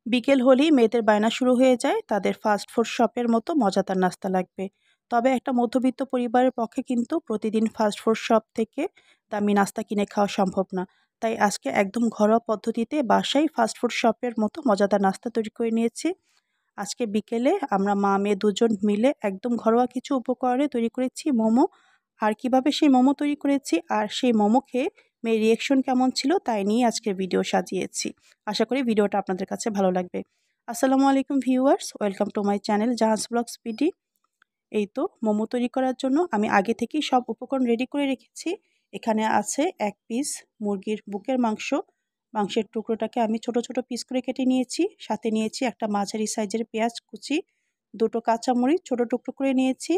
বিকেল হলেই মেয়েদের বায়না শুরু হয়ে যায় তাদের ফাস্ট ফুড শপের মতো মজাদার নাস্তা লাগবে। তবে একটা মধ্যবিত্ত পরিবারের পক্ষে কিন্তু প্রতিদিন ফাস্ট ফুড শপ থেকে দামি নাস্তা কিনে খাওয়া সম্ভব না। তাই আজকে একদম ঘরোয়া পদ্ধতিতে বাসায় ফাস্ট ফুড শপের মতো মজাদার নাস্তা তৈরি করে নিয়েছি। আজকে বিকেলে আমরা মা-মেয়ে দুজন মিলে একদম ঘরোয়া কিছু উপকরণে তৈরি করেছি মোমো। আর কিভাবে সেই মোমো তৈরি করেছি আর সেই মোমো খেয়ে মেয়ের রিঅ্যাকশন কেমন ছিল তাই নিয়ে আজকের ভিডিও সাজিয়েছি। আশা করি ভিডিওটা আপনাদের কাছে ভালো লাগবে। আসসালামু আলাইকুম viewers, welcome to my channel জাহাজ ব্লগস পিডি। এই তো মোমো তৈরি করার জন্য আমি আগে থেকেই সব উপকরণ রেডি করে রেখেছি। এখানে আছে ১ পিস মুরগির বুকের মাংস। মাংসের টুকরোটাকে আমি ছোট, ছোট পিস করে কেটে নিয়েছি। সাথে নিয়েছি একটা মাঝারি সাইজের পেঁয়াজ কুচি, ২ টো কাঁচামরিচ ছোট টুকরো করে নিয়েছি,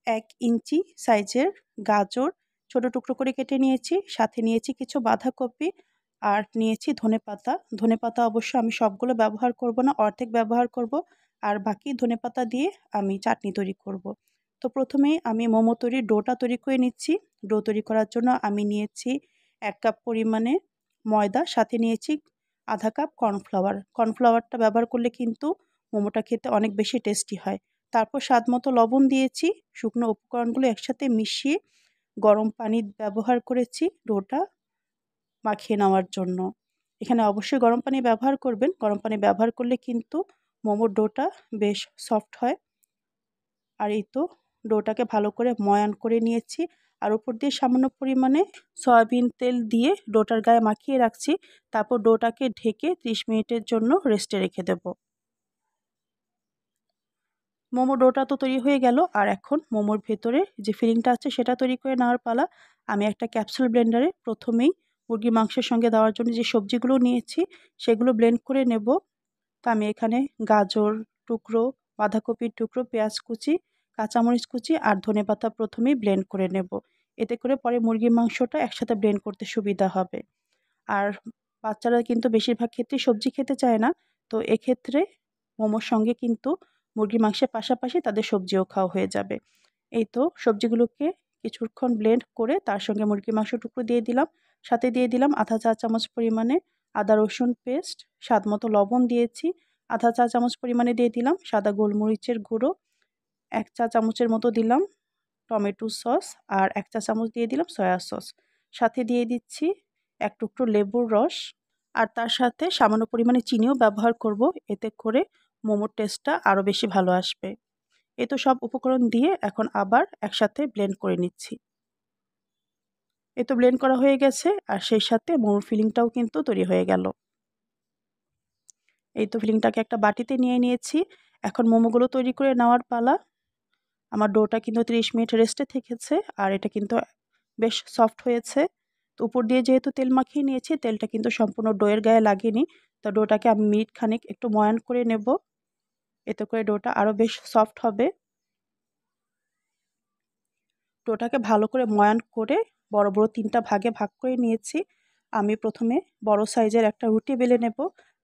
১ ইঞ্চি সাইজের গাজর ছোট টুকরো করে কেটে নিয়েছি। সাথে নিয়েছি কিছু বাঁধাকপি আর নিয়েছি ধনেপাতা। ধনেপাতা অবশ্য আমি সবগুলো ব্যবহার করব না, অর্ধেক ব্যবহার করব। আর বাকি ধনেপাতা দিয়ে আমি চাটনি তৈরি করব। তো প্রথমেই আমি মোমো তৈরির ডোটা তৈরি করে নিচ্ছি। ডো তৈরি করার জন্য আমি নিয়েছি ১ কাপ পরিমাণে ময়দা, সাথে নিয়েছি আধা কাপ কর্নফ্লাওয়ার। কর্নফ্লাওয়ারটা ব্যবহার করলে কিন্তু মোমোটা খেতে অনেক বেশি টেস্টি হয়। তারপর স্বাদমতো লবণ দিয়েছি। শুকনো উপকরণগুলো একসাথে মিশিয়ে গরম পানি ব্যবহার করেছি ডোটা মাখিয়ে নেওয়ার জন্য। এখানে অবশ্যই গরম পানি ব্যবহার করবেন। গরম পানি ব্যবহার করলে কিন্তু মোমোর ডোটা বেশ সফট হয়। আর এই তো ডোটাকে ভালো করে ময়ান করে নিয়েছি। আর উপর দিয়ে সামান্য পরিমাণে সয়াবিন তেল দিয়ে ডোটার গায়ে মাখিয়ে রাখছি। তারপর ডোটাকে ঢেকে ৩০ মিনিটের জন্য রেস্টে রেখে দেব। মোমো ডোটা তো তৈরি হয়ে গেল। আর এখন মোমোর ভেতরে যে ফিলিংটা আছে সেটা তৈরি করে নেওয়ার পালা। আমি একটা ক্যাপসুল ব্লেন্ডারে প্রথমেই মুরগির মাংসের সঙ্গে দেওয়ার জন্য যে সবজিগুলো নিয়েছি সেগুলো ব্লেন্ড করে নেব। তো আমি এখানে গাজর টুকরো, বাঁধাকপির টুকরো, পেঁয়াজ কুচি, কাঁচামরিচ কুচি আর ধনেপাতা প্রথমেই ব্লেন্ড করে নেব। এতে করে পরে মুরগির মাংসটা একসাথে ব্লেন্ড করতে সুবিধা হবে। আর বাচ্চারা কিন্তু বেশিরভাগ ক্ষেত্রেই সবজি খেতে চায় না। তো এক্ষেত্রে মোমোর সঙ্গে কিন্তু মুরগির মাংসের পাশাপাশি তাদের সবজিও খাওয়া হয়ে যাবে। এই তো সবজিগুলোকে কিছুক্ষণ ব্লেন্ড করে তার সঙ্গে মুরগির মাংস টুকরো দিয়ে দিলাম। সাথে দিয়ে দিলাম আধা চা চামচ পরিমাণে আদা রসুন পেস্ট, স্বাদমতো লবণ দিয়েছি। আধা চা চামচ পরিমাণে দিয়ে দিলাম সাদা গোলমরিচের গুঁড়ো, ১ চা চামচের মতো দিলাম টমেটো সস আর ১ চা চামচ দিয়ে দিলাম সয়া সস। সাথে দিয়ে দিচ্ছি ১ টুকরো লেবুর রস আর তার সাথে সামান্য পরিমাণে চিনিও ব্যবহার করব। এতে করে মোমোর টেস্টটা আরও বেশি ভালো আসবে। এই তো সব উপকরণ দিয়ে এখন আবার একসাথে ব্লেন্ড করে নিচ্ছি। এই তো ব্লেন্ড করা হয়ে গেছে আর সেই সাথে মোমোর ফিলিংটাও কিন্তু তৈরি হয়ে গেল। এই তো ফিলিংটাকে একটা বাটিতে নিয়ে নিয়েছি। এখন মোমোগুলো তৈরি করে নেওয়ার পালা। আমার ডোটা কিন্তু ৩০ মিনিট রেস্টে থেকেছে আর এটা কিন্তু বেশ সফট হয়েছে। তো উপর দিয়ে যেহেতু তেল মাখিয়ে নিয়েছি, তেলটা কিন্তু সম্পূর্ণ ডোয়ের গায়ে লাগেনি। তো ডোটাকে আমি মিনিট খানেক একটু ময়ান করে নেব। এতে করে ডোটা আরও বেশ সফট হবে। ডোটাকে ভালো করে ময়ান করে বড়, বড় ৩ টা ভাগে ভাগ করে নিয়েছি। আমি প্রথমে বড় সাইজের একটা রুটি বেলে নেব।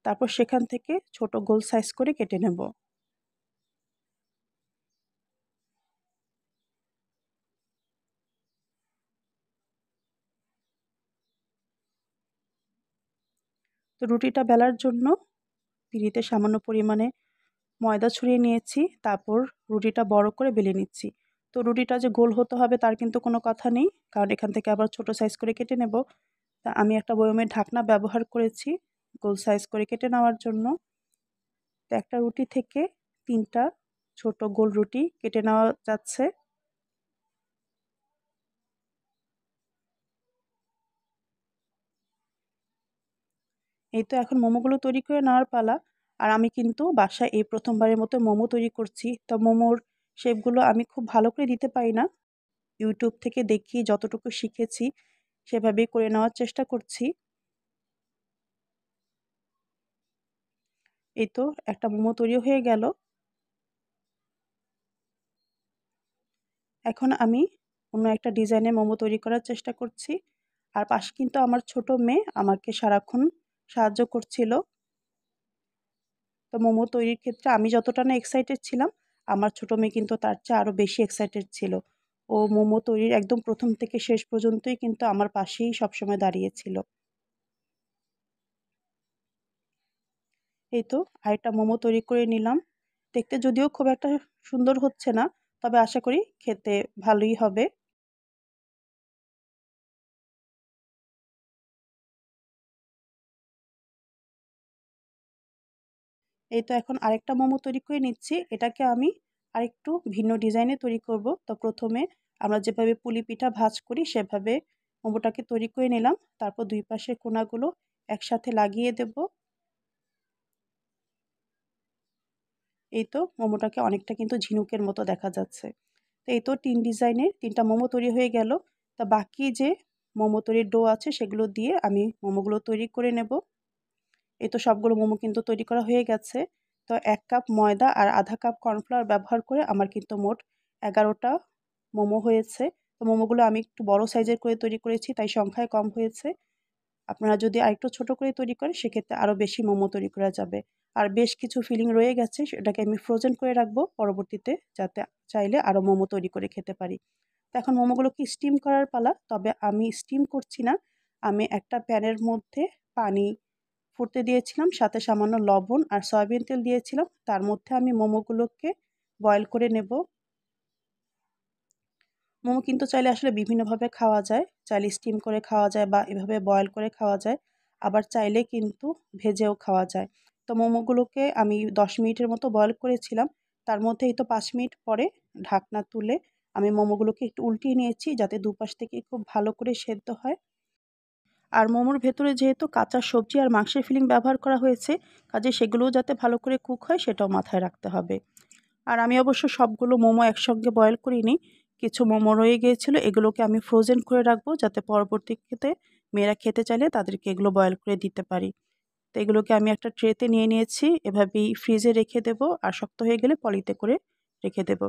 তারপর সেখান থেকে ছোট গোল সাইজ করে কেটে নেব। তো রুটিটা বেলার জন্য পিঁড়িতে সামান্য পরিমাণে ময়দা ছড়িয়ে নিয়েছি। তারপর রুটিটা বড় করে বেলে নিচ্ছি। তো রুটিটা যে গোল হতে হবে তার কিন্তু কোনো কথা নেই। কারণ এখান থেকে আবার ছোট সাইজ করে কেটে নেব। তা আমি একটা বয়মের ঢাকনা ব্যবহার করেছি গোল সাইজ করে কেটে নেওয়ার জন্য। তো একটা রুটি থেকে ৩ টা ছোট গোল রুটি কেটে নেওয়া যাচ্ছে। এই তো এখন মোমোগুলো তৈরি করে নেওয়ার পালা। আর আমি কিন্তু বাসায় এই প্রথমবারের মতো মোমো তৈরি করছি। তো মোমোর শেপগুলো আমি খুব ভালো করে দিতে পারি না। YouTube থেকে দেখি যতটুকু শিখেছি সেভাবেই করে নেওয়ার চেষ্টা করছি। এই তো একটা মোমো তৈরি হয়ে গেল। এখন আমি অন্য একটা ডিজাইনের মোমো তৈরি করার চেষ্টা করছি। আর পাশে কিন্তু আমার ছোট মেয়ে আমাকে সারাক্ষণ সাহায্য করছিল। তো মোমো তৈরির ক্ষেত্রে আমি যতটা না এক্সাইটেড ছিলাম, আমার ছোট মেয়ে কিন্তু তার চেয়ে আরও বেশি এক্সাইটেড ছিল। ও মোমো তৈরির একদম প্রথম থেকে শেষ পর্যন্তই কিন্তু আমার পাশেই সবসময় দাঁড়িয়েছিল। এই তো আরেকটা মোমো তৈরি করে নিলাম। দেখতে যদিও খুব একটা সুন্দর হচ্ছে না, তবে আশা করি খেতে ভালোই হবে। এই তো এখন আরেকটা মোমো তৈরি করে নিচ্ছি। এটাকে আমি আরেকটু ভিন্ন ডিজাইনে তৈরি করব। তো প্রথমে আমরা যেভাবে পুলি পিঠা ভাজ করি সেভাবে মোমোটাকে তৈরি করে নিলাম। তারপর দুই পাশের কোণাগুলো একসাথে লাগিয়ে দেব। এই তো মোমোটাকে অনেকটা কিন্তু ঝিনুকের মতো দেখা যাচ্ছে। তো এই তো ৩ ডিজাইনের ৩টা মোমো তৈরি হয়ে গেল। তা বাকি যে মোমো তৈরির ডো আছে সেগুলো দিয়ে আমি মোমোগুলো তৈরি করে নেব। এই তো সবগুলো মোমো কিন্তু তৈরি করা হয়ে গেছে। তো ১ কাপ ময়দা আর ১/২ কাপ কর্নফ্লাওয়ার ব্যবহার করে আমার কিন্তু মোট ১১টা মোমো হয়েছে। তো মোমোগুলো আমি একটু বড় সাইজের করে তৈরি করেছি, তাই সংখ্যায় কম হয়েছে। আপনারা যদি আরেকটু ছোট করে তৈরি করেন সেক্ষেত্রে আরও বেশি মোমো তৈরি করা যাবে। আর বেশ কিছু ফিলিং রয়ে গেছে, সেটাকে আমি ফ্রোজেন করে রাখবো পরবর্তীতে, যাতে চাইলে আরও মোমো তৈরি করে খেতে পারি। তো এখন মোমোগুলোকে স্টিম করার পালা। তবে আমি স্টিম করছি না। আমি একটা প্যানের মধ্যে পানি ফুটতে দিয়েছিলাম, সাথে সামান্য লবণ আর সয়াবিন তেল দিয়েছিলাম। তার মধ্যে আমি মোমোগুলোকে বয়েল করে নেব। মোমো কিন্তু চাইলে আসলে বিভিন্নভাবে খাওয়া যায়। চাইলে স্টিম করে খাওয়া যায় বা এভাবে বয়েল করে খাওয়া যায়। আবার চাইলে কিন্তু ভেজেও খাওয়া যায়। তো মোমোগুলোকে আমি ১০ মিনিটের মতো বয়েল করেছিলাম। তার মধ্যে এই তো ৫ মিনিট পরে ঢাকনা তুলে আমি মোমোগুলোকে একটু উল্টিয়ে নিয়েছি, যাতে দুপাশ থেকে খুব ভালো করে সেদ্ধ হয়। আর মোমোর ভেতরে যেহেতু কাঁচা সবজি আর মাংসের ফিলিং ব্যবহার করা হয়েছে, কাজেই সেগুলোও যাতে ভালো করে কুক হয় সেটাও মাথায় রাখতে হবে। আর আমি অবশ্য সবগুলো মোমো একসঙ্গে বয়েল করিনি। কিছু মোমো রয়ে গিয়েছিল, এগুলোকে আমি ফ্রোজেন করে রাখবো, যাতে পরবর্তীতে মেয়েরা খেতে চাইলে তাদেরকে এগুলো বয়েল করে দিতে পারি। তো এগুলোকে আমি একটা ট্রেতে নিয়ে নিয়েছি। এভাবেই ফ্রিজে রেখে দেবো, আর শক্ত হয়ে গেলে পলিতে করে রেখে দেবো।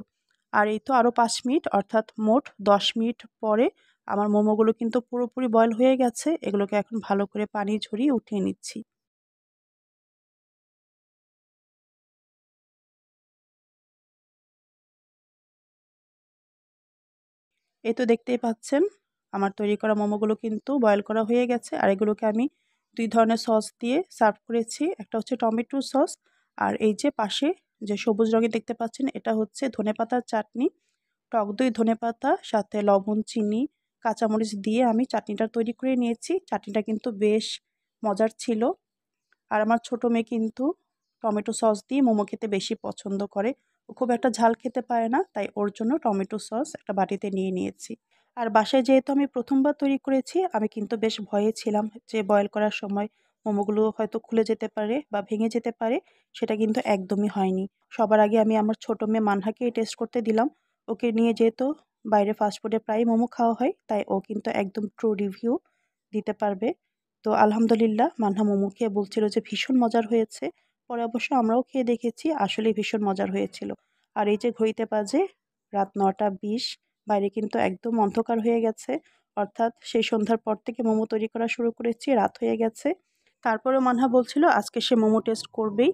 আর এই তো আরও ৫ মিনিট অর্থাৎ মোট ১০ মিনিট পরে আমার মোমোগুলো কিন্তু পুরোপুরি বয়েল হয়ে গেছে। এগুলোকে এখন ভালো করে পানি ঝরিয়ে উঠিয়ে নিচ্ছি। এই তো দেখতেই পাচ্ছেন আমার তৈরি করা মোমোগুলো কিন্তু বয়েল করা হয়ে গেছে। আর এগুলোকে আমি ২ ধরনের সস দিয়ে সার্ভ করেছি। একটা হচ্ছে টমেটো সস, আর এই যে পাশে যে সবুজ রঙের দেখতে পাচ্ছেন এটা হচ্ছে ধনেপাতার চাটনি। টক দই, ধনেপাতা সাথে লবণ, চিনি, কাঁচামরিচ দিয়ে আমি চাটনিটা তৈরি করে নিয়েছি। চাটনিটা কিন্তু বেশ মজার ছিল। আর আমার ছোট মেয়ে কিন্তু টমেটো সস দিয়ে মোমো খেতে বেশি পছন্দ করে। ও খুব একটা ঝাল খেতে পারে না, তাই ওর জন্য টমেটো সস একটা বাটিতে নিয়ে নিয়েছি। আর বাসায় যেহেতু আমি ১ম বার তৈরি করেছি, আমি কিন্তু বেশ ভয়ে ছিলাম যে বয়েল করার সময় মোমোগুলো হয়তো খুলে যেতে পারে বা ভেঙে যেতে পারে। সেটা কিন্তু একদমই হয়নি। সবার আগে আমি আমার ছোট মেয়ে মানহাকেই টেস্ট করতে দিলাম। ওকে নিয়ে যেহেতু বাইরে ফাস্ট ফুডে প্রায়ই মোমো খাওয়া হয়, তাই ও কিন্তু একদম ট্রু রিভিউ দিতে পারবে। তো আলহামদুলিল্লাহ মানহা মোমো খেয়ে বলছিল যে ভীষণ মজার হয়েছে। পরে অবশ্য আমরাও খেয়ে দেখেছি, আসলেই ভীষণ মজার হয়েছিল। আর এই যে ঘড়িতে বাজে রাত ৯টা ২০, বাইরে কিন্তু একদম অন্ধকার হয়ে গেছে। অর্থাৎ সেই সন্ধ্যার পর থেকে মোমো তৈরি করা শুরু করেছি, রাত হয়ে গেছে। তারপরেও মানহা বলছিল আজকে সে মোমো টেস্ট করবেই।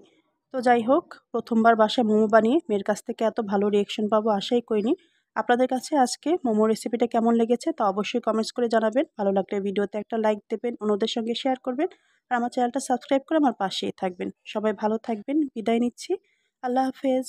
তো যাই হোক, ১ম বার বাসায় মোমো বানিয়ে মেয়ের কাছ থেকে এত ভালো রিঅ্যাকশন পাবো আশাই করিনি। আপনাদের কাছে আজকে মোমো রেসিপিটা কেমন লেগেছে তা অবশ্যই কমেন্টস করে জানাবেন। ভালো লাগলে ভিডিওতে একটা লাইক দেবেন, অন্যদের সঙ্গে শেয়ার করবেন। আর আমার চ্যানেলটা সাবস্ক্রাইব করে আমার পাশেই থাকবেন। সবাই ভালো থাকবেন। বিদায় নিচ্ছি। আল্লাহ হাফেজ।